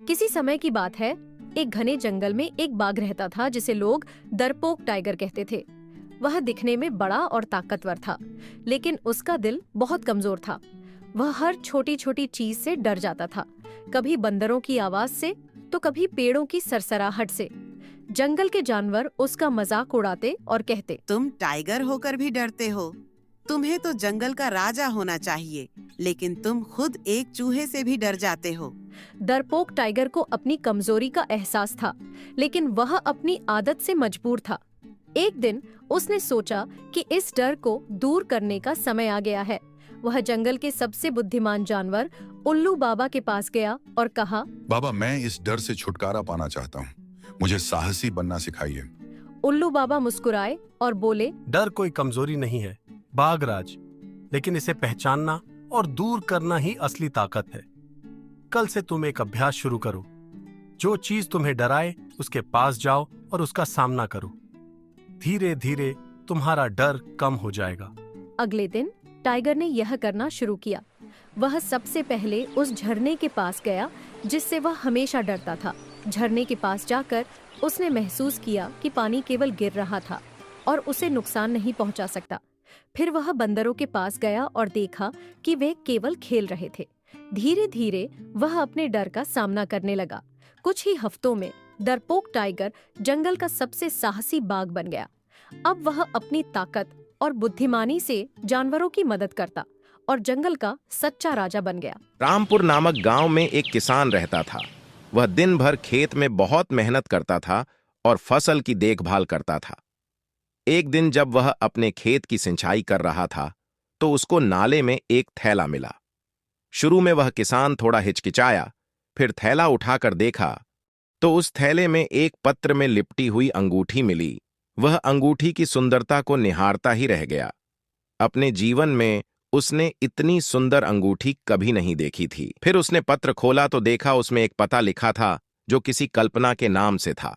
किसी समय की बात है, एक घने जंगल में एक बाघ रहता था जिसे लोग डरपोक टाइगर कहते थे। वह दिखने में बड़ा और ताकतवर था, लेकिन उसका दिल बहुत कमजोर था। वह हर छोटी छोटी चीज से डर जाता था, कभी बंदरों की आवाज से तो कभी पेड़ों की सरसराहट से। जंगल के जानवर उसका मजाक उड़ाते और कहते, तुम टाइगर होकर भी डरते हो। तुम्हें तो जंगल का राजा होना चाहिए, लेकिन तुम खुद एक चूहे से भी डर जाते हो। डरपोक टाइगर को अपनी कमजोरी का एहसास था, लेकिन वह अपनी आदत से मजबूर था। एक दिन उसने सोचा कि इस डर को दूर करने का समय आ गया है। वह जंगल के सबसे बुद्धिमान जानवर उल्लू बाबा के पास गया और कहा, बाबा, मैं इस डर से छुटकारा पाना चाहता हूँ। मुझे साहसी बनना सिखाइए। उल्लू बाबा मुस्कुराए और बोले, डर कोई कमजोरी नहीं है बाघराज, लेकिन इसे पहचानना और दूर करना ही असली ताकत है। कल से तुम एक अभ्यास शुरू करो। जो चीज तुम्हें डराए उसके पास जाओ और उसका सामना करो। धीरे धीरे तुम्हारा डर कम हो जाएगा। अगले दिन टाइगर ने यह करना शुरू किया। वह सबसे पहले उस झरने के पास गया जिससे वह हमेशा डरता था। झरने के पास जाकर उसने महसूस किया कि पानी केवल गिर रहा था और उसे नुकसान नहीं पहुंचा सकता। फिर वह बंदरों के पास गया और देखा कि वे केवल खेल रहे थे। धीरे धीरे वह अपने डर का सामना करने लगा। कुछ ही हफ्तों में डरपोक टाइगर जंगल का सबसे साहसी बाघ बन गया। अब वह अपनी ताकत और बुद्धिमानी से जानवरों की मदद करता और जंगल का सच्चा राजा बन गया। रामपुर नामक गांव में एक किसान रहता था। वह दिन भर खेत में बहुत मेहनत करता था और फसल की देखभाल करता था। एक दिन जब वह अपने खेत की सिंचाई कर रहा था तो उसको नाले में एक थैला मिला। शुरू में वह किसान थोड़ा हिचकिचाया, फिर थैला उठाकर देखा तो उस थैले में एक पत्र में लिपटी हुई अंगूठी मिली। वह अंगूठी की सुंदरता को निहारता ही रह गया। अपने जीवन में उसने इतनी सुंदर अंगूठी कभी नहीं देखी थी। फिर उसने पत्र खोला तो देखा उसमें एक पता लिखा था जो किसी कल्पना के नाम से था।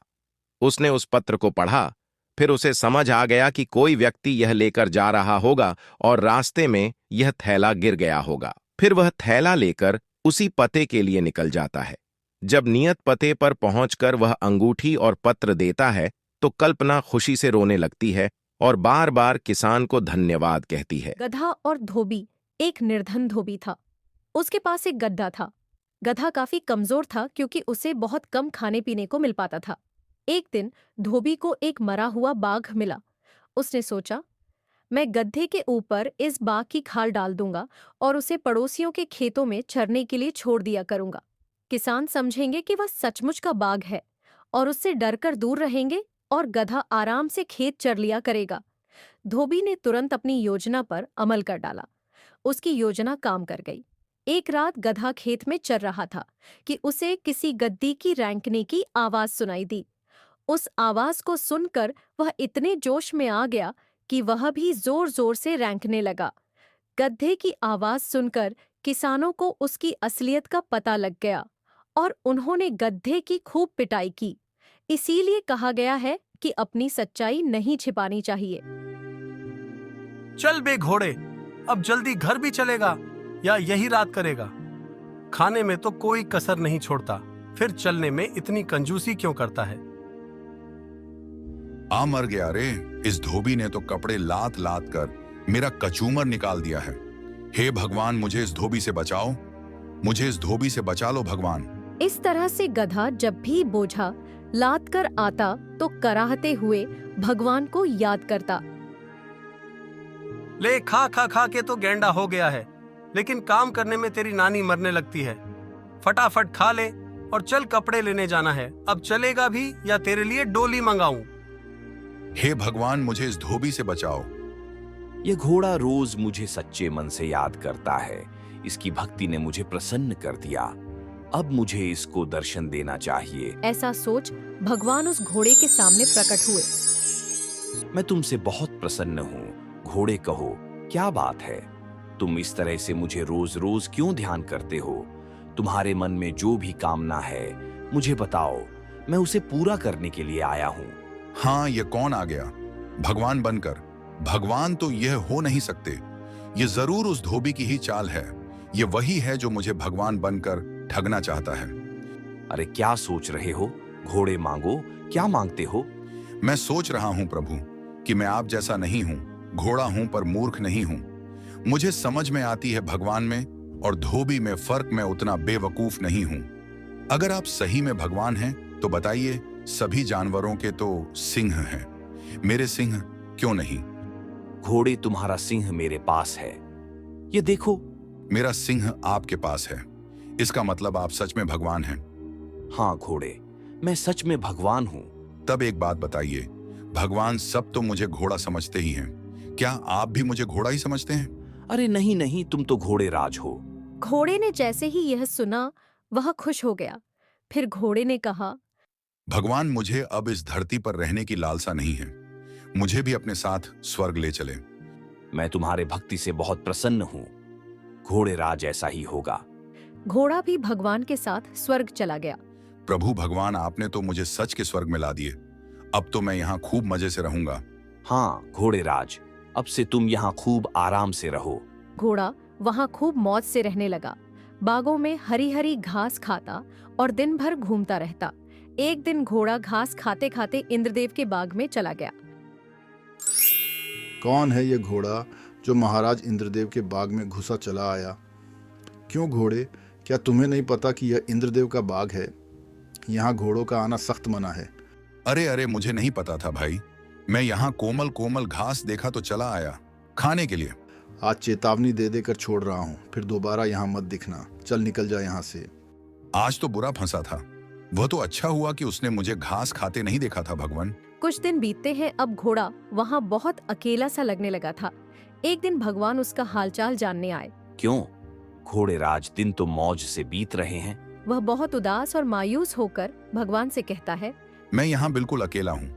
उसने उस पत्र को पढ़ा, फिर उसे समझ आ गया कि कोई व्यक्ति यह लेकर जा रहा होगा और रास्ते में यह थैला गिर गया होगा। फिर वह थैला लेकर उसी पते के लिए निकल जाता है। जब नियत पते पर पहुंचकर वह अंगूठी और पत्र देता है तो कल्पना खुशी से रोने लगती है और बार बार किसान को धन्यवाद कहती है। गधा और धोबी एक निर्धन धोबी था। उसके पास एक गधा था। गधा काफी कमजोर था क्योंकि उसे बहुत कम खाने पीने को मिल पाता था। एक दिन धोबी को एक मरा हुआ बाघ मिला। उसने सोचा, मैं गधे के ऊपर इस बाघ की खाल डाल दूंगा और उसे पड़ोसियों के खेतों में चरने के लिए छोड़ दिया करूंगा। किसान समझेंगे कि वह सचमुच का बाघ है और उससे डरकर दूर रहेंगे और गधा आराम से खेत चर लिया करेगा। धोबी ने तुरंत अपनी योजना पर अमल कर डाला। उसकी योजना काम कर गई। एक रात गधा खेत में चर रहा था कि उसे किसी गद्दी की रैंकने की आवाज सुनाई दी। उस आवाज को सुनकर वह इतने जोश में आ गया कि वह भी जोर जोर से रैंकने लगा। गधे की आवाज सुनकर किसानों को उसकी असलियत का पता लग गया और उन्होंने गधे की खूब पिटाई की। इसीलिए कहा गया है कि अपनी सच्चाई नहीं छिपानी चाहिए। चल बे घोड़े, अब जल्दी घर भी चलेगा या यही रात करेगा? खाने में तो कोई कसर नहीं छोड़ता, फिर चलने में इतनी कंजूसी क्यों करता है? आ मर गया रे। इस धोबी ने तो कपड़े लात लात कर मेरा कचूमर निकाल दिया है। हे भगवान, मुझे इस धोबी से बचाओ। मुझे इस धोबी से बचा लो भगवान। इस तरह से गधा जब भी बोझा लाद कर आता तो कराहते हुए भगवान को याद करता। ले खा खा खा के तो गेंडा हो गया है, लेकिन काम करने में तेरी नानी मरने लगती है। फटाफट खा ले और चल, कपड़े लेने जाना है। अब चलेगा भी या तेरे लिए डोली मंगाऊं? हे भगवान, मुझे इस धोबी से बचाओ। ये घोड़ा रोज मुझे सच्चे मन से याद करता है। इसकी भक्ति ने मुझे प्रसन्न कर दिया। अब मुझे इसको दर्शन देना चाहिए। ऐसा सोच भगवान उस घोड़े के सामने प्रकट हुए। मैं तुमसे बहुत प्रसन्न हूँ। घोड़े, कहो क्या बात है? तुम इस तरह से मुझे रोज रोज क्यों ध्यान करते हो? तुम्हारे मन में जो भी कामना है मुझे बताओ, मैं उसे पूरा करने के लिए आया हूँ। हाँ, ये कौन आ गया भगवान बनकर? भगवान तो यह हो नहीं सकते। ये जरूर उस धोबी की ही चाल है। ये वही है जो मुझे भगवान बनकर ठगना चाहता है। अरे क्या सोच रहे हो? घोड़े मांगो, क्या मांगते हो? मैं सोच रहा हूं प्रभु कि मैं आप जैसा नहीं हूं, घोड़ा हूं पर मूर्ख नहीं हूं। मुझे समझ में आती है भगवान में और धोबी में फर्क, मैं उतना बेवकूफ नहीं हूं। अगर आप सही में भगवान हैं तो बताइए, सभी जानवरों के तो सिंह हैं, मेरे सिंह क्यों नहीं? घोड़े, तुम्हारा सिंह मेरे पास है, ये देखो। मेरा सिंह आपके पास है, इसका मतलब आप सच में भगवान हैं। हाँ घोड़े, मैं सच में भगवान हूँ। तब एक बात बताइए, भगवान सब तो मुझे घोड़ा समझते ही हैं, क्या आप भी मुझे घोड़ा ही समझते हैं? अरे नहीं नहीं, तुम तो घोड़े राज हो। घोड़े ने जैसे ही यह सुना वह खुश हो गया। फिर घोड़े ने कहा, भगवान, मुझे अब इस धरती पर रहने की लालसा नहीं है, मुझे भी अपने साथ स्वर्ग ले चले। मैं तुम्हारे भक्ति से बहुत प्रसन्न हूँ। घोड़े राज ऐसा ही होगा। घोड़ा भी भगवान के साथ स्वर्ग चला गया। प्रभु भगवान, आपने तो मुझे सच के स्वर्ग में ला दिए, अब तो मैं यहाँ खूब मजे से रहूंगा। हाँ घोड़े राज, अब से तुम यहाँ खूब आराम से रहो। घोड़ा वहां खूब मौज से रहने लगा, बागों में हरी हरी घास खाता और दिन भर घूमता रहता। एक दिन घोड़ा घास खाते खाते इंद्रदेव के बाग में चला गया। कौन है ये घोड़ा जो महाराज इंद्रदेव के बाग में घुसा चला आया? क्यों घोड़े, क्या तुम्हें नहीं पता कि यह इंद्रदेव का बाग है? यहाँ घोड़ों का आना सख्त मना है। अरे अरे, मुझे नहीं पता था भाई, मैं यहाँ कोमल कोमल घास देखा तो चला आया खाने के लिए। आज चेतावनी दे देकर छोड़ रहा हूँ, फिर दोबारा यहाँ मत दिखना। चल निकल जा यहाँ से। आज तो बुरा फंसा था, वह तो अच्छा हुआ कि उसने मुझे घास खाते नहीं देखा था भगवान। कुछ दिन बीतते हैं, अब घोड़ा वहां बहुत अकेला सा लगने लगा था। एक दिन भगवान उसका हालचाल जानने आए। क्यों घोड़े राज, दिन तो मौज से बीत रहे हैं। वह बहुत उदास और मायूस होकर भगवान से कहता है, मैं यहाँ बिल्कुल अकेला हूँ,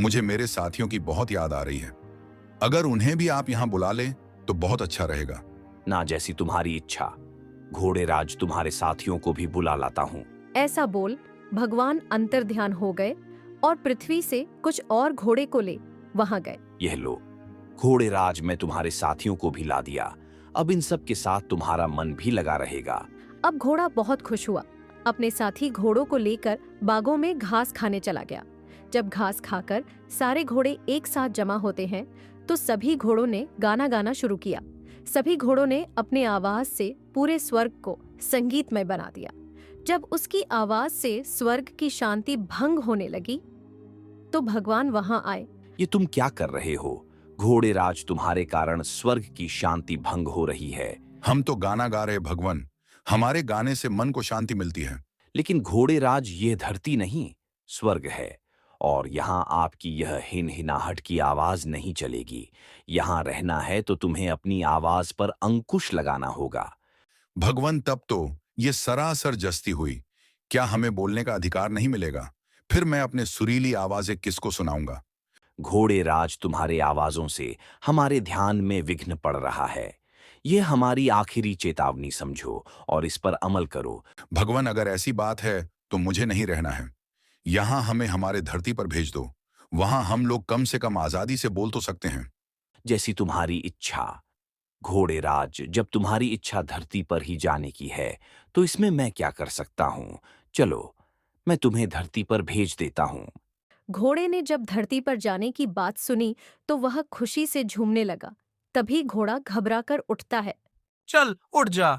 मुझे मेरे साथियों की बहुत याद आ रही है। अगर उन्हें भी आप यहाँ बुला लें तो बहुत अच्छा रहेगा। ना जैसी तुम्हारी इच्छा। घोड़े राज, तुम्हारे साथियों को भी बुला लाता हूँ। ऐसा बोल भगवान अंतर्ध्यान हो गए और पृथ्वी से कुछ और घोड़े को ले वहां गए। यह लो घोड़े राज, मैं तुम्हारे साथियों को भी ला दिया, अब इन सब के साथ तुम्हारा मन भी लगा रहेगा। अब घोड़ा बहुत खुश हुआ, अपने साथी घोड़ों को लेकर बागों में घास खाने चला गया। जब घास खाकर सारे घोड़े एक साथ जमा होते हैं तो सभी घोड़ों ने गाना गाना शुरू किया। सभी घोड़ों ने अपने आवाज से पूरे स्वर्ग को संगीतमय बना दिया। जब उसकी आवाज से स्वर्ग की शांति भंग होने लगी तो भगवान वहां आए। ये तुम क्या कर रहे हो? घोड़े राज, तुम्हारे कारण स्वर्ग की शांति भंग हो रही है। हम तो गाना गा रहे भगवान, हमारे गाने से मन को शांति मिलती है। लेकिन घोड़े राज, ये धरती नहीं स्वर्ग है, और यहाँ आपकी यह हिनहिनाहट की आवाज नहीं चलेगी। यहाँ रहना है तो तुम्हें अपनी आवाज पर अंकुश लगाना होगा। भगवान, तब तो ये सरासर जस्ती हुई, क्या हमें बोलने का अधिकार नहीं मिलेगा? फिर मैं अपने सुरीली आवाजें किसको सुनाऊंगा? घोड़े राज, तुम्हारे आवाजों से हमारे ध्यान में विघ्न पड़ रहा है। ये हमारी आखिरी चेतावनी समझो और इस पर अमल करो। भगवान, अगर ऐसी बात है तो मुझे नहीं रहना है, यहाँ हमें हमारे धरती पर भेज दो, वहां हम लोग कम से कम आजादी से बोल तो सकते हैं। जैसी तुम्हारी इच्छा। घोड़े राज, जब तुम्हारी इच्छा धरती पर ही जाने की है तो इसमें मैं क्या कर सकता हूँ? चलो, मैं तुम्हें धरती पर भेज देता हूँ। घोड़े ने जब धरती पर जाने की बात सुनी तो वह खुशी से झूमने लगा। तभी घोड़ा घबराकर उठता है। चल उठ जा।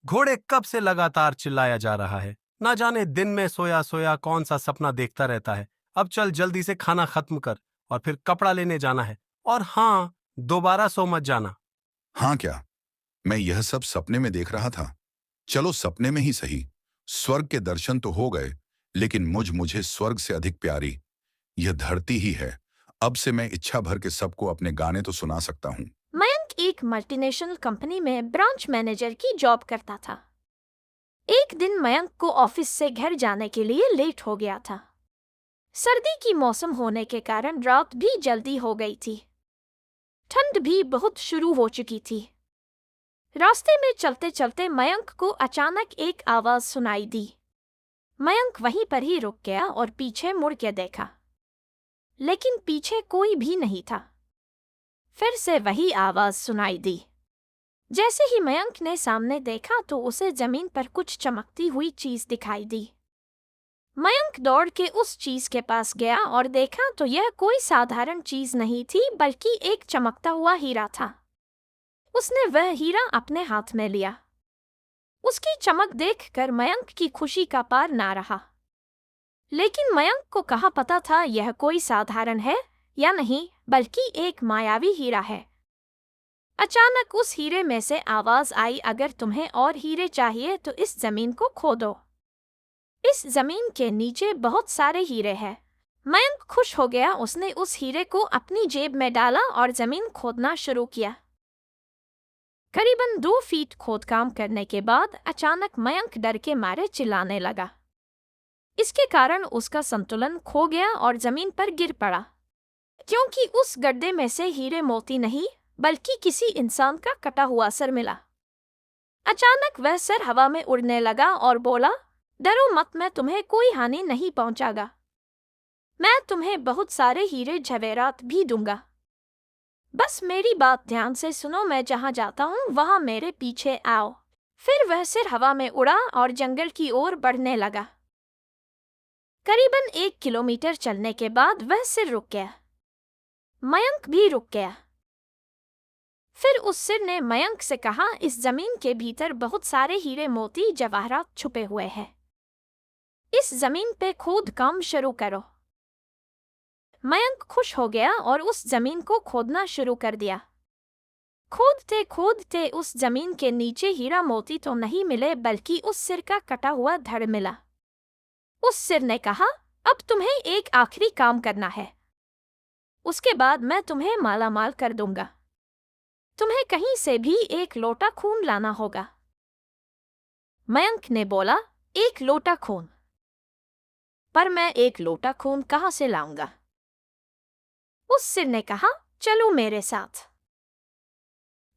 घोड़े कब से लगातार चिल्लाया जा रहा है, ना जाने दिन में सोया सोया कौन सा सपना देखता रहता है। अब चल जल्दी से खाना खत्म कर और फिर कपड़ा लेने जाना है। और हाँ, दोबारा सो मत जाना। हाँ क्या, मैं यह सब सपने में देख रहा था? चलो सपने में ही सही, स्वर्ग के दर्शन तो हो गए, लेकिन मुझे स्वर्ग से अधिक प्यारी यह धरती ही है। अब से मैं इच्छा भर के सबको अपने गाने तो सुना सकता हूँ। मयंक एक मल्टीनेशनल कंपनी में ब्रांच मैनेजर की जॉब करता था। एक दिन मयंक को ऑफिस से घर जाने के लिए लेट हो गया था। सर्दी की मौसम होने के कारण रात भी जल्दी हो गई थी। ठंड भी बहुत शुरू हो चुकी थी। रास्ते में चलते चलते मयंक को अचानक एक आवाज सुनाई दी। मयंक वहीं पर ही रुक गया और पीछे मुड़ के देखा, लेकिन पीछे कोई भी नहीं था। फिर से वही आवाज सुनाई दी। जैसे ही मयंक ने सामने देखा तो उसे जमीन पर कुछ चमकती हुई चीज दिखाई दी। मयंक दौड़ के उस चीज के पास गया और देखा तो यह कोई साधारण चीज नहीं थी बल्कि एक चमकता हुआ हीरा था। उसने वह हीरा अपने हाथ में लिया। उसकी चमक देखकर मयंक की खुशी का पार ना रहा। लेकिन मयंक को कहाँ पता था यह कोई साधारण है या नहीं, बल्कि एक मायावी हीरा है। अचानक उस हीरे में से आवाज आई, अगर तुम्हें और हीरे चाहिए तो इस जमीन को खोदो। इस जमीन के नीचे बहुत सारे हीरे हैं। मयंक खुश हो गया। उसने उस हीरे को अपनी जेब में डाला और जमीन खोदना शुरू किया। करीबन 2 फीट खोदकाम करने के बाद अचानक मयंक डर के मारे चिल्लाने लगा। इसके कारण उसका संतुलन खो गया और जमीन पर गिर पड़ा, क्योंकि उस गड्ढे में से हीरे मोती नहीं बल्कि किसी इंसान का कटा हुआ सर मिला। अचानक वह सर हवा में उड़ने लगा और बोला, डरो मत, मैं तुम्हें कोई हानि नहीं पहुंचागा। मैं तुम्हें बहुत सारे हीरे जवेरात भी दूंगा। बस मेरी बात ध्यान से सुनो, मैं जहां जाता हूं वहां मेरे पीछे आओ। फिर वह सिर हवा में उड़ा और जंगल की ओर बढ़ने लगा। करीबन 1 किलोमीटर चलने के बाद वह सिर रुक गया। मयंक भी रुक गया। फिर उस सिर ने मयंक से कहा, इस जमीन के भीतर बहुत सारे हीरे मोती जवाहरात छुपे हुए हैं। इस जमीन पे खोद काम शुरू करो। मयंक खुश हो गया और उस जमीन को खोदना शुरू कर दिया। खोदते खोदते उस जमीन के नीचे हीरा मोती तो नहीं मिले बल्कि उस सिर का कटा हुआ धड़ मिला। उस सिर ने कहा, अब तुम्हें एक आखिरी काम करना है, उसके बाद मैं तुम्हें मालामाल कर दूंगा। तुम्हें कहीं से भी 1 लोटा खून लाना होगा। मयंक ने बोला, 1 लोटा खून? पर मैं 1 लोटा खून कहाँ से लाऊंगा? उस सिर ने कहा, चलो मेरे साथ।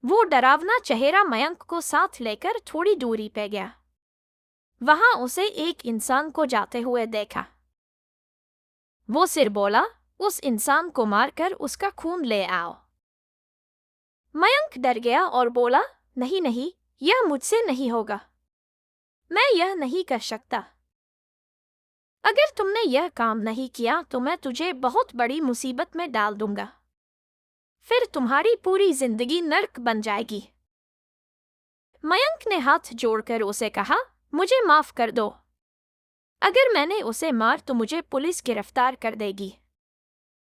वो डरावना चेहरा मयंक को साथ लेकर थोड़ी दूरी पे गया। वहां उसे एक इंसान को जाते हुए देखा। वो सिर बोला, उस इंसान को मारकर उसका खून ले आओ। मयंक डर गया और बोला, नहीं नहीं, यह मुझसे नहीं होगा। मैं यह नहीं कर सकता। अगर तुमने यह काम नहीं किया तो मैं तुझे बहुत बड़ी मुसीबत में डाल दूंगा। फिर तुम्हारी पूरी जिंदगी नर्क बन जाएगी। मयंक ने हाथ जोड़कर उसे कहा, मुझे माफ कर दो। अगर मैंने उसे मार तो मुझे पुलिस गिरफ्तार कर देगी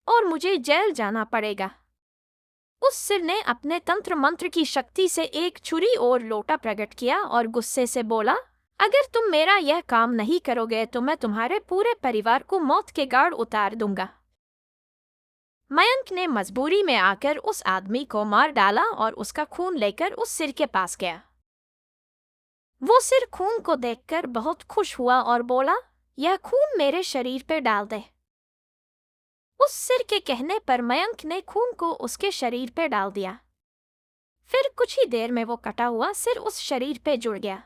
और मुझे जेल जाना पड़ेगा। उस सिर ने अपने तंत्र मंत्र की शक्ति से एक छुरी और लोटा प्रकट किया और गुस्से से बोला, अगर तुम मेरा यह काम नहीं करोगे तो मैं तुम्हारे पूरे परिवार को मौत के घाट उतार दूंगा। मयंक ने मजबूरी में आकर उस आदमी को मार डाला और उसका खून लेकर उस सिर के पास गया। वो सिर खून को देखकर बहुत खुश हुआ और बोला, यह खून मेरे शरीर पर डाल दे। उस सिर के कहने पर मयंक ने खून को उसके शरीर पर डाल दिया। फिर कुछ ही देर में वो कटा हुआ सिर उस शरीर पे जुड़ गया।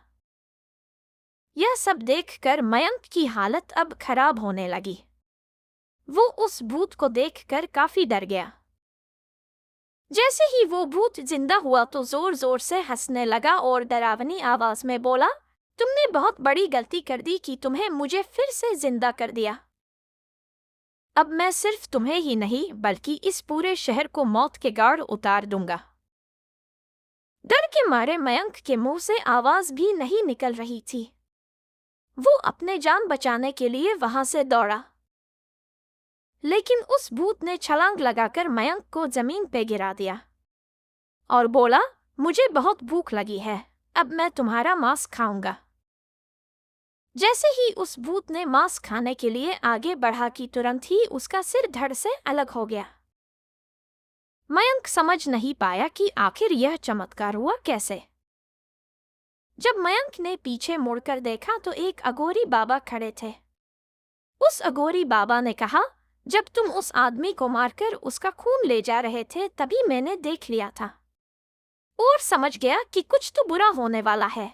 यह सब देखकर मयंक की हालत अब खराब होने लगी। वो उस भूत को देखकर काफी डर गया। जैसे ही वो भूत जिंदा हुआ तो जोर जोर से हंसने लगा और डरावनी आवाज में बोला, तुमने बहुत बड़ी गलती कर दी कि तुम्हें मुझे फिर से जिंदा कर दिया। अब मैं सिर्फ तुम्हें ही नहीं बल्कि इस पूरे शहर को मौत के घाट उतार दूंगा। डर के मारे मयंक के मुंह से आवाज भी नहीं निकल रही थी। वो अपने जान बचाने के लिए वहां से दौड़ा, लेकिन उस भूत ने छलांग लगाकर मयंक को जमीन पे गिरा दिया और बोला, मुझे बहुत भूख लगी है, अब मैं तुम्हारा मांस खाऊंगा। जैसे ही उस भूत ने मांस खाने के लिए आगे बढ़ा कि तुरंत ही उसका सिर धड़ से अलग हो गया। मयंक समझ नहीं पाया कि आखिर यह चमत्कार हुआ कैसे। जब मयंक ने पीछे मुड़कर देखा तो एक अघोरी बाबा खड़े थे। उस अघोरी बाबा ने कहा, जब तुम उस आदमी को मारकर उसका खून ले जा रहे थे तभी मैंने देख लिया था और समझ गया कि कुछ तो बुरा होने वाला है।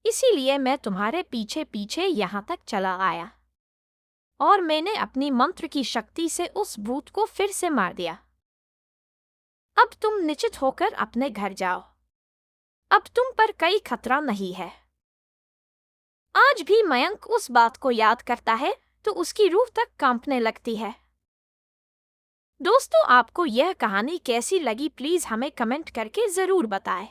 इसीलिए मैं तुम्हारे पीछे पीछे यहाँ तक चला आया और मैंने अपनी मंत्र की शक्ति से उस भूत को फिर से मार दिया। अब तुम निश्चित होकर अपने घर जाओ। अब तुम पर कोई खतरा नहीं है। आज भी मयंक उस बात को याद करता है तो उसकी रूह तक कांपने लगती है। दोस्तों, आपको यह कहानी कैसी लगी प्लीज हमें कमेंट करके जरूर बताएं।